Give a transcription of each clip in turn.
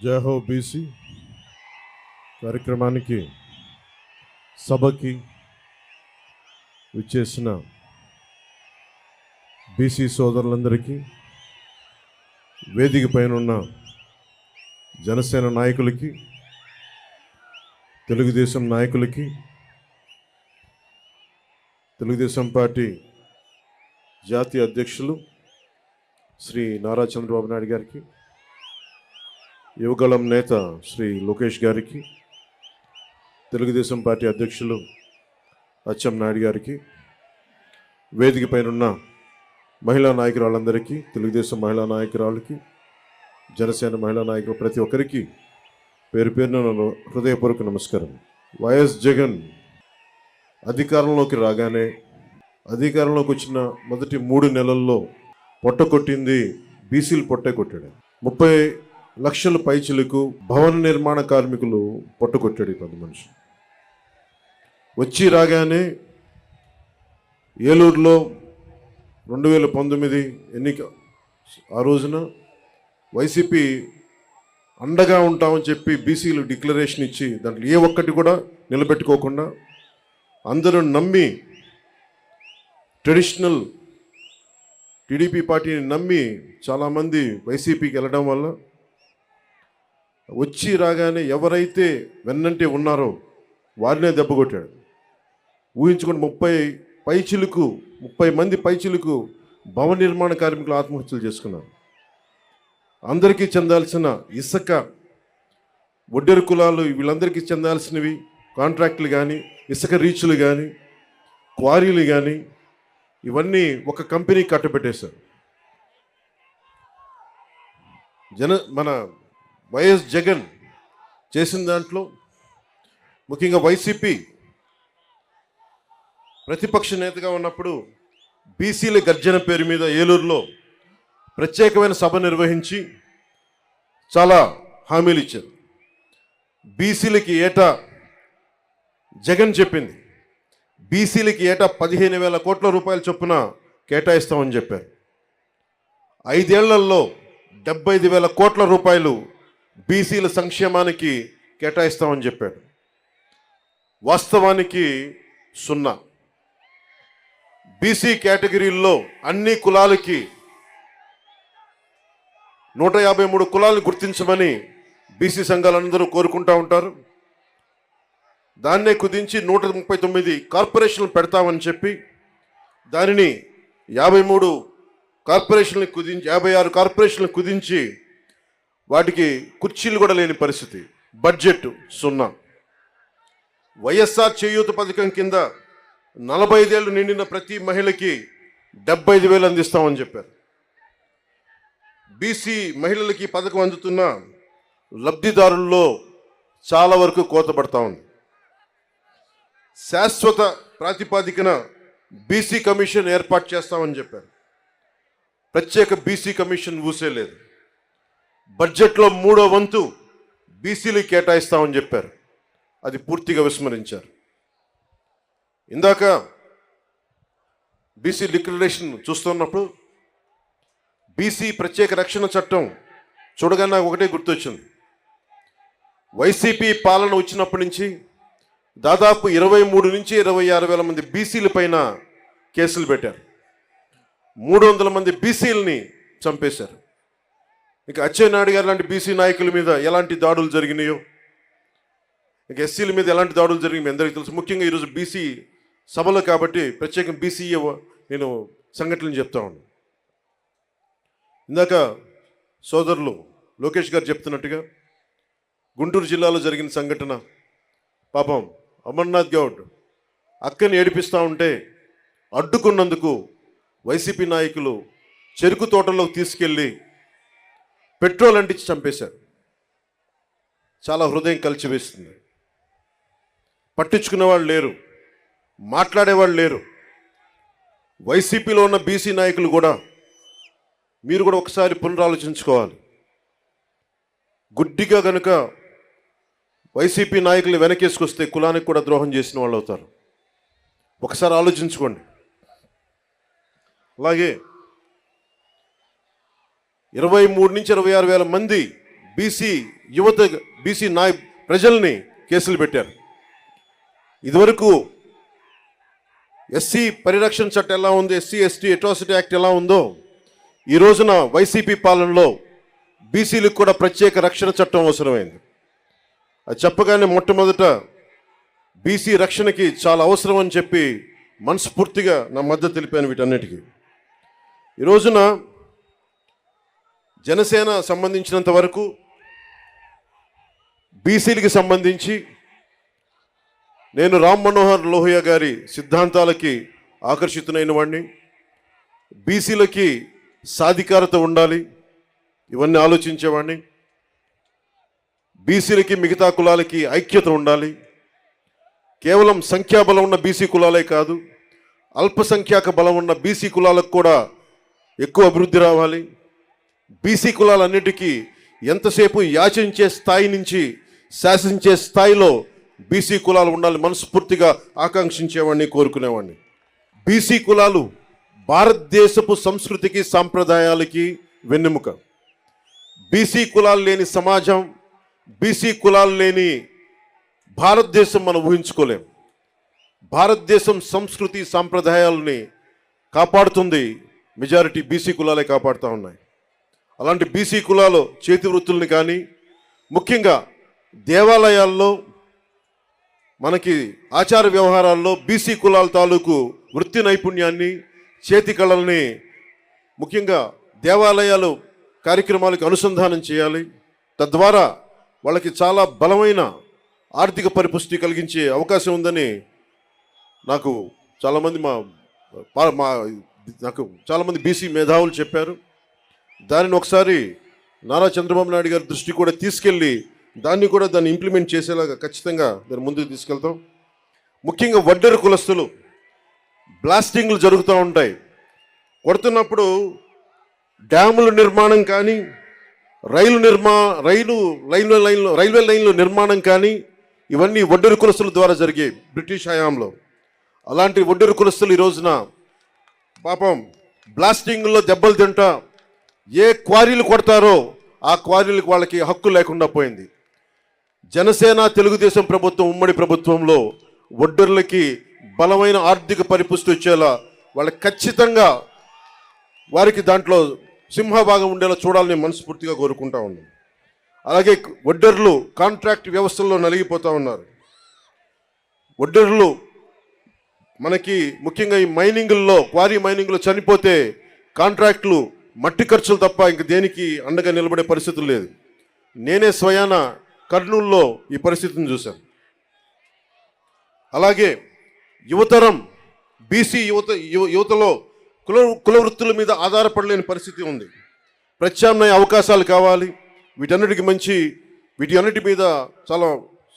జై హో బీసీ కార్యక్రమానికి సభకి విచ్చేసిన బీసీ సోదరులందరికీ, వేదిక పైన ఉన్న జనసేన నాయకులకి, తెలుగుదేశం నాయకులకి, తెలుగుదేశం పార్టీ జాతీయ అధ్యక్షులు శ్రీ నారా చంద్రబాబు నాయుడు గారికి, యువగళం నేత శ్రీ లోకేష్ గారికి, తెలుగుదేశం పార్టీ అధ్యక్షులు అచ్చెం నాయుడు గారికి, వేదిక పైన ఉన్న మహిళా నాయకురాళ్ళందరికీ, తెలుగుదేశం మహిళా నాయకురాళ్ళకి, జనసేన మహిళా నాయకులు ప్రతి ఒక్కరికి పేరు పేరున హృదయపూర్వక నమస్కారం. వైఎస్ జగన్ అధికారంలోకి రాగానే, అధికారంలోకి వచ్చిన మొదటి 3 నెలల్లో పొట్ట కొట్టింది బీసీలు పొట్టే కొట్టాడు. 30 లక్షల పైచిలకు భవన నిర్మాణ కార్మికులు పొట్టకొట్టాడు ఈ 10 మనిషి. వచ్చి రాగానే ఏలూరులో 2019 ఎన్నిక, ఆ రోజున వైసీపీ అండగా ఉంటామని చెప్పి బీసీలు డిక్లరేషన్ ఇచ్చి దాంట్లో ఏ ఒక్కటి కూడా నిలబెట్టుకోకుండా అందరూ నమ్మి, ట్రెడిషనల్ టీడీపీ పార్టీని నమ్మి చాలామంది వైసీపీకి వెళ్ళడం వల్ల వచ్చి రాగానే ఎవరైతే వెన్నంటే ఉన్నారో వారినే దెబ్బకొట్టాడు. ఊహించుకుని 30 మంది పైచిలకు భవన నిర్మాణ కార్మికులు ఆత్మహత్యలు చేసుకున్నారు. అందరికీ చెందాల్సిన ఇసుక, ఒడ్డెరు కులాలు, వీళ్ళందరికీ చెందాల్సినవి కాంట్రాక్టులు కానీ, ఇసుక రీచ్లు కానీ, క్వారీలు కానీ, ఇవన్నీ ఒక కంపెనీ కట్టబెట్టేశారు. మన వైఎస్ జగన్ చేసిన దాంట్లో ముఖ్యంగా వైసీపీ ప్రతిపక్ష నేతగా ఉన్నప్పుడు బీసీల గర్జన పేరు మీద ఏలూరులో ప్రత్యేకమైన సభ నిర్వహించి చాలా హామీలు ఇచ్చారు. బీసీలకి ఏటా జగన్ చెప్పింది, బీసీలకి ఏటా 15,000 కోట్ల రూపాయల చొప్పున కేటాయిస్తామని చెప్పారు. 5 ఏళ్లలో 75,000 కోట్ల రూపాయలు బీసీల సంక్షేమానికి కేటాయిస్తామని చెప్పాడు. వాస్తవానికి 0. బీసీ కేటగిరీల్లో అన్ని కులాలకి 153 కులాలను గుర్తించమని బీసీ సంఘాలందరూ కోరుకుంటూ ఉంటారు. దాన్నే కుదించి 139 కార్పొరేషన్లు పెడతామని చెప్పి దానిని 53 కార్పొరేషన్లు కుదించి 56 కార్పొరేషన్లు కుదించి వాటికి కుర్చీలు కూడా లేని పరిస్థితి. బడ్జెట్ 0. వైఎస్ఆర్ చేయూత పథకం కింద 45 ఏళ్ళు నిండిన ప్రతి మహిళకి 75,000 అందిస్తామని చెప్పారు. బీసీ మహిళలకి పథకం అందుతున్న లబ్ధిదారుల్లో చాలా వరకు కోత పడతా ఉంది. శాశ్వత ప్రాతిపాదికన బీసీ కమిషన్ ఏర్పాటు చేస్తామని చెప్పారు. ప్రత్యేక బీసీ కమిషన్ ఊసేలేదు. బడ్జెట్లో 3వ వంతు బీసీలు కేటాయిస్తామని చెప్పారు. అది పూర్తిగా విస్మరించారు. ఇందాక బీసీ డిక్లరేషన్ చూస్తున్నప్పుడు బీసీ ప్రత్యేక రక్షణ చట్టం చూడగానే నాకు ఒకటే గుర్తొచ్చింది. వైసీపీ పాలన వచ్చినప్పటి నుంచి దాదాపు 23 నుంచి 26 వేల మంది బీసీల పైన కేసులు పెట్టారు. 300 మంది బీసీలని చంపేశారు. ఇక అచ్చెన్నాయుడు గారు లాంటి బీసీ నాయకుల మీద ఎలాంటి దాడులు జరిగినాయో, ఇక ఎస్సీల మీద ఎలాంటి దాడులు జరిగినాయి మీ అందరికీ తెలుసు. ముఖ్యంగా ఈరోజు బీసీ సభలో కాబట్టి ప్రత్యేకంగా బీసీ నేను సంఘటనలు చెప్తా ఉన్నాను. ఇందాక సోదరులు లోకేష్ గారు చెప్తున్నట్టుగా గుంటూరు జిల్లాలో జరిగిన సంఘటన, పాపం అమర్నాథ్ గౌడ్ అక్కని ఏడిపిస్తూ ఉంటే అడ్డుకున్నందుకు వైసీపీ నాయకులు చెరుకు తోటలోకి తీసుకెళ్ళి పెట్రోల్ అంటించి చంపేశారు. చాలా హృదయం కలిచివేస్తుంది. పట్టించుకునేవాళ్ళు లేరు, మాట్లాడేవాళ్ళు లేరు. వైసీపీలో ఉన్న బీసీ నాయకులు కూడా మీరు కూడా ఒకసారి పునరాలోచించుకోవాలి. గుడ్డిగా కనుక వైసీపీ నాయకులు వెనకేసుకొస్తే కులానికి కూడా ద్రోహం చేసిన వాళ్ళు అవుతారు. ఒకసారి ఆలోచించుకోండి. అలాగే 23 నుంచి 26 వేల మంది బీసీ యువత, బీసీ ప్రజల్ని కేసులు పెట్టారు. ఇదివరకు ఎస్సీ పరిరక్షణ చట్టం ఎలా ఉంది, ఎస్సీ ఎస్టీ అట్రాసిటీ యాక్ట్ ఎలా ఉందో, ఈ రోజున వైసీపీ పాలనలో బీసీలకు కూడా ప్రత్యేక రక్షణ చట్టం అవసరమైంది. అది చెప్పగానే మొట్టమొదట బీసీ రక్షణకి చాలా అవసరం అని చెప్పి మనస్ఫూర్తిగా నా మద్దతు తెలిపాను వీటన్నిటికీ. ఈ రోజున జనసేన సంబంధించినంత వరకు బీసీలకి సంబంధించి నేను రామ్ మనోహర్ లోహియా గారి సిద్ధాంతాలకి ఆకర్షితునైన వాడిని. బీసీలకి సాధికారత ఉండాలి, ఇవన్నీ ఆలోచించేవాడిని. బీసీలకి మిగతా కులాలకి ఐక్యత ఉండాలి. కేవలం సంఖ్యాబలం ఉన్న బీసీ కులాలే కాదు, అల్పసంఖ్యాక బలం ఉన్న బీసీ కులాలకు కూడా ఎక్కువ అభివృద్ధి రావాలి. బీసీ కులాలన్నిటికీ ఎంతసేపు యాచించే స్థాయి నుంచి శాసించే స్థాయిలో బీసీ కులాలు ఉండాలి మనస్ఫూర్తిగా ఆకాంక్షించేవాడిని, కోరుకునేవాడిని. బీసీ కులాలు భారతదేశపు సంస్కృతికి సాంప్రదాయాలకి వెన్నెముక. బీసీ కులాలు లేని సమాజం, బీసీ కులాలు లేని భారతదేశం మనం ఊహించుకోలేం. భారతదేశం సంస్కృతి సాంప్రదాయాలని కాపాడుతుంది మెజారిటీ బీసీ కులాలే కాపాడుతూ ఉన్నాయి. అలాంటి బీసీ కులాలు చేతి వృత్తుల్ని కానీ, ముఖ్యంగా దేవాలయాల్లో మనకి ఆచార వ్యవహారాల్లో బీసీ కులాల తాలూకు వృత్తి నైపుణ్యాన్ని, చేతి కళల్ని ముఖ్యంగా దేవాలయాలు కార్యక్రమాలకు అనుసంధానం చేయాలి. తద్వారా వాళ్ళకి చాలా బలమైన ఆర్థిక పరిపుష్టి కలిగించే అవకాశం ఉందని నాకు చాలామంది బీసీ మేధావులు చెప్పారు. దానిని ఒకసారి నారా చంద్రబాబు నాయుడు గారి దృష్టి కూడా తీసుకెళ్ళి దాన్ని ఇంప్లిమెంట్ చేసేలాగా ఖచ్చితంగా దాన్ని ముందుకు తీసుకెళ్తాం. ముఖ్యంగా వడ్డెర కులస్తులు బ్లాస్టింగ్లు జరుగుతూ ఉంటాయి. కొడుతున్నప్పుడు డ్యాముల నిర్మాణం కానీ, రైల్వే లైన్ల నిర్మాణం కానీ ఇవన్నీ వడ్డెర కులస్తుల ద్వారా జరిగాయి బ్రిటిష్ హయాంలో. అలాంటి వడ్డెర కులస్తులు ఈ రోజున పాపం బ్లాస్టింగ్లో దెబ్బలు తింటా ఏ క్వారీలు కొడతారో ఆ క్వారీలకు వాళ్ళకి హక్కు లేకుండా పోయింది. జనసేన తెలుగుదేశం ప్రభుత్వం ఉమ్మడి ప్రభుత్వంలో వడ్డెర్లకి బలమైన ఆర్థిక పరిపుష్టి వచ్చేలా వాళ్ళకి ఖచ్చితంగా వారికి దాంట్లో సింహభాగం ఉండేలా చూడాలని మనస్ఫూర్తిగా కోరుకుంటా ఉన్నాం. అలాగే వడ్డెర్లు కాంట్రాక్ట్ వ్యవస్థల్లో నలిగిపోతూ ఉన్నారు. వడ్డెర్లు మనకి ముఖ్యంగా ఈ క్వారీ మైనింగ్లో చనిపోతే కాంట్రాక్టులు మట్టి ఖర్చులు తప్ప ఇంక దేనికి అండగా నిలబడే పరిస్థితులు లేదు. నేనే స్వయాన కర్నూలులో ఈ పరిస్థితిని చూశాను. అలాగే యువతరం బీసీ యువతలో కుల వృత్తుల మీద ఆధారపడలేని పరిస్థితి ఉంది. ప్రత్యామ్నాయ అవకాశాలు కావాలి. వీటన్నిటి మీద చాలా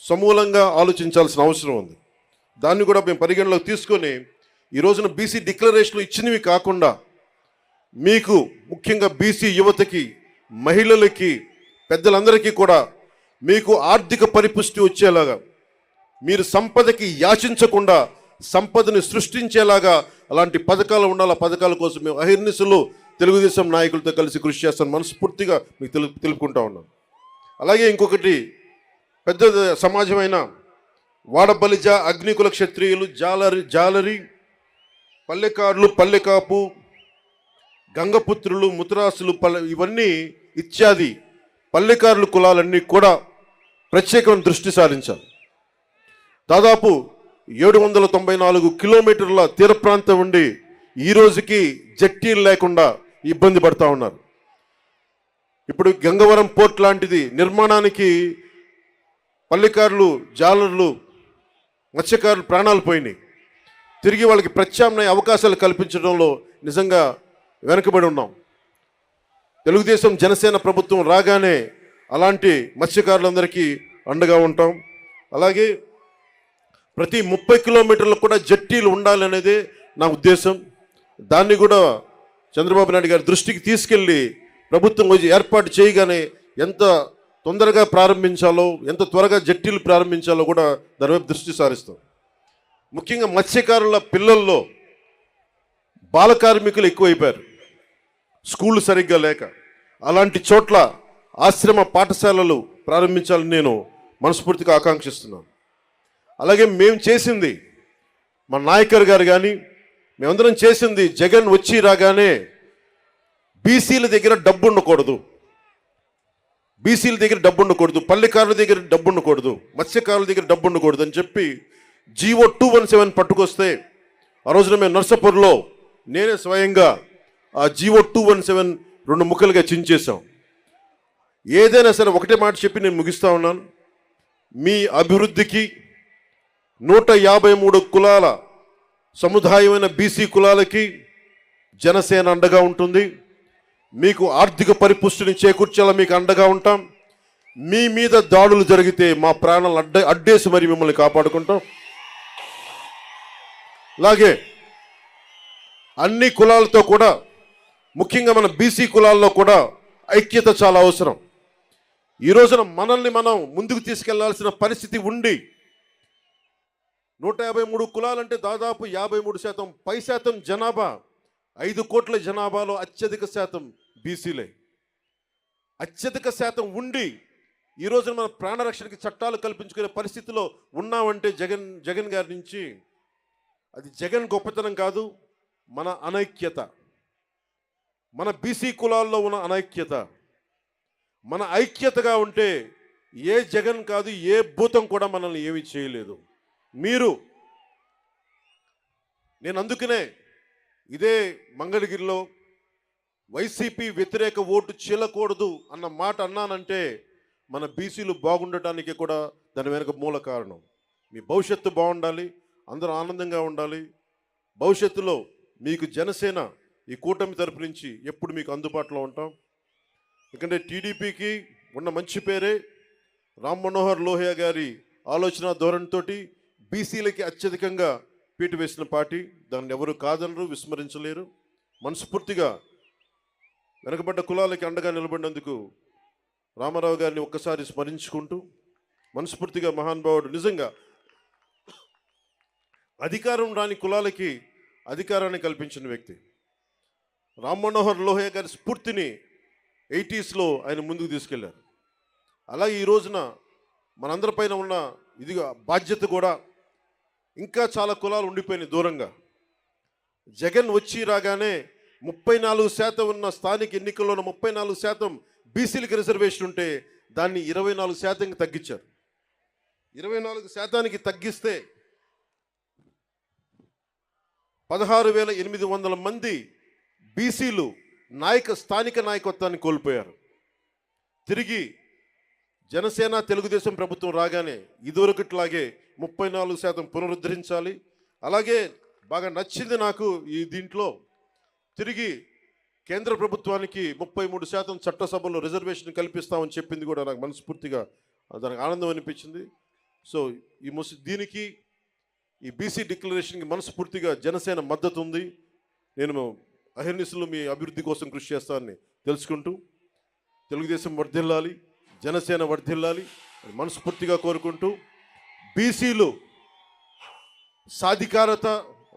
సమూలంగా ఆలోచించాల్సిన అవసరం ఉంది. దాన్ని కూడా మేము పరిగణలోకి తీసుకొని ఈ రోజున బీసీ డిక్లరేషన్లు ఇచ్చినవి కాకుండా మీకు ముఖ్యంగా బీసీ యువతకి, మహిళలకి, పెద్దలందరికీ కూడా మీకు ఆర్థిక పరిపుష్టి వచ్చేలాగా, మీరు సంపదకి యాచించకుండా సంపదని సృష్టించేలాగా అలాంటి పథకాలు ఉండాలి. ఆ పథకాల కోసం మేము అహిర్నిశలు తెలుగుదేశం నాయకులతో కలిసి కృషి చేస్తాను మనస్ఫూర్తిగా మీకు తెలుపుకుంటా ఉన్నాం. అలాగే ఇంకొకటి పెద్ద సమాజమైన వాడబలిజ, అగ్నికుల క్షత్రియులు, జాలరి, పల్లెకారులు, పల్లెకాపు, గంగపుత్రులు, ముతరాసులు, ఇవన్నీ ఇత్యాది పల్లెకారుల కులాలన్నీ కూడా ప్రత్యేకమైన దృష్టి సారించాలి. దాదాపు 794 కిలోమీటర్ల తీర ప్రాంతం ఉండి ఈ రోజుకి జట్టీలు లేకుండా ఇబ్బంది పడతా ఉన్నారు. ఇప్పుడు గంగవరం పోర్ట్ లాంటిది నిర్మాణానికి పల్లెకారులు, జాలర్లు, మత్స్యకారులు ప్రాణాలు పోయినాయి. తిరిగి వాళ్ళకి ప్రత్యామ్నాయ అవకాశాలు కల్పించడంలో నిజంగా వెనుకబడి ఉన్నాం. తెలుగుదేశం జనసేన ప్రభుత్వం రాగానే అలాంటి మత్స్యకారులందరికీ అండగా ఉంటాం. అలాగే ప్రతి 30 కిలోమీటర్లకు కూడా జట్టీలు ఉండాలనేదే నా ఉద్దేశం. దాన్ని కూడా చంద్రబాబు నాయుడు గారి దృష్టికి తీసుకెళ్ళి ప్రభుత్వం ఏర్పాటు చేయగానే ఎంత తొందరగా ప్రారంభించాలో, ఎంత త్వరగా జట్టీలు ప్రారంభించాలో కూడా దాని వైపు దృష్టి సారిస్తాం. ముఖ్యంగా మత్స్యకారుల పిల్లల్లో బాల కార్మికులు ఎక్కువైపోయారు, స్కూళ్ళు సరిగ్గా లేక. అలాంటి చోట్ల ఆశ్రమ పాఠశాలలు ప్రారంభించాలని నేను మనస్ఫూర్తిగా ఆకాంక్షిస్తున్నాను. అలాగే మేము చేసింది, మా నాయకర్ గారు కానీ మేమందరం చేసింది, జగన్ వచ్చి రాగానే బీసీల దగ్గర డబ్బు ఉండకూడదు, బీసీల దగ్గర డబ్బు ఉండకూడదు, పల్లెకారుల దగ్గర డబ్బు ఉండకూడదు, మత్స్యకారుల దగ్గర డబ్బు ఉండకూడదు అని చెప్పి జీవో 217 పట్టుకొస్తే ఆ రోజున మేము నర్సాపూర్లో నేనే స్వయంగా ఆ జీవో 217 2 ముక్కలుగా చించేశాం. ఏదైనా సరే ఒకటే మాట చెప్పి నేను ముగిస్తా ఉన్నాను. మీ అభివృద్ధికి 153 కులాల సముదాయమైన బీసీ కులాలకి జనసేన అండగా ఉంటుంది. మీకు ఆర్థిక పరిపుష్టిని చేకూర్చేలా మీకు అండగా ఉంటాం. మీ మీద దాడులు జరిగితే మా ప్రాణాలు అడ్డేసి మరి మిమ్మల్ని కాపాడుకుంటాం. అలాగే అన్ని కులాలతో కూడా, ముఖ్యంగా మన బీసీ కులాల్లో కూడా ఐక్యత చాలా అవసరం. ఈ రోజున మనల్ని మనం ముందుకు తీసుకెళ్లాల్సిన పరిస్థితి ఉండి 153 కులాలంటే దాదాపు 53% పై శాతం జనాభా, 5 కోట్ల జనాభాలో అత్యధిక శాతం బీసీలే. అత్యధిక శాతం ఉండి ఈ రోజున మన ప్రాణరక్షణకి చట్టాలు కల్పించుకునే పరిస్థితిలో ఉన్నామంటే జగన్ గారి నుంచి అది జగన్ గొప్పతనం కాదు, మన అనైక్యత, మన బీసీ కులాల్లో ఉన్న అనైక్యత. మన ఐక్యతగా ఉంటే ఏ జగన్ కాదు, ఏ భూతం కూడా మనల్ని ఏమీ చేయలేదు. నేను అందుకనే ఇదే మంగళగిరిలో వైసీపీ వ్యతిరేక ఓటు చీలకూడదు అన్న మాట అన్నానంటే మన బీసీలు బాగుండటానికి కూడా దాని వెనుక మూల కారణం. మీ భవిష్యత్తు బాగుండాలి, అందరూ ఆనందంగా ఉండాలి. భవిష్యత్తులో మీకు జనసేన ఈ కూటమి తరపు నుంచి ఎప్పుడు మీకు అందుబాటులో ఉంటాం. ఎందుకంటే టీడీపీకి ఉన్న మంచి పేరే రామ్ మనోహర్ లోహియా గారి ఆలోచన ధోరణితోటి బీసీలకి అత్యధికంగా పీటు వేసిన పార్టీ. దాన్ని ఎవరు కాదనరు, విస్మరించలేరు. మనస్ఫూర్తిగా వెనకబడ్డ కులాలకి అండగా నిలబడినందుకు రామారావు గారిని ఒక్కసారి స్మరించుకుంటూ, మనస్ఫూర్తిగా మహానుభావుడు, నిజంగా అధికారం రాని కులాలకి అధికారాన్ని కల్పించిన వ్యక్తి. రామ్ మనోహర్ లోహియా గారి స్ఫూర్తిని 80s ఆయన ముందుకు తీసుకెళ్లారు. అలాగే ఈ రోజున మనందరిపైన ఉన్న ఇదిగా బాధ్యత కూడా ఇంకా చాలా కులాలు ఉండిపోయినాయి దూరంగా. జగన్ వచ్చి రాగానే 34% ఉన్న స్థానిక ఎన్నికల్లోన 34% బీసీలకు రిజర్వేషన్ ఉంటే దాన్ని 24% తగ్గించారు. 24% తగ్గిస్తే 16,800 మంది బీసీలు స్థానిక నాయకత్వాన్ని కోల్పోయారు. తిరిగి జనసేన తెలుగుదేశం ప్రభుత్వం రాగానే ఇదివరకట్లాగే 34% పునరుద్ధరించాలి. అలాగే బాగా నచ్చింది నాకు ఈ దీంట్లో, తిరిగి కేంద్ర ప్రభుత్వానికి 33% చట్టసభలో రిజర్వేషన్ కల్పిస్తామని చెప్పింది కూడా నాకు మనస్ఫూర్తిగా దానికి ఆనందం అనిపించింది. సో దీనికి ఈ బీసీ డిక్లరేషన్కి మనస్ఫూర్తిగా జనసేన మద్దతు ఉంది. నేను అహర్నిశలు మీ అభివృద్ధి కోసం కృషి చేస్తానని తెలుసుకుంటూ, తెలుగుదేశం వర్ధిల్లాలి, జనసేన వర్ధిల్లాలి అని మనస్ఫూర్తిగా కోరుకుంటూ, బీసీలు సాధికారత,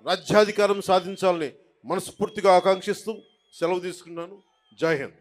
రాజ్యాధికారం సాధించాలని మనస్ఫూర్తిగా ఆకాంక్షిస్తూ సెలవు తీసుకున్నాను. జై హింద్.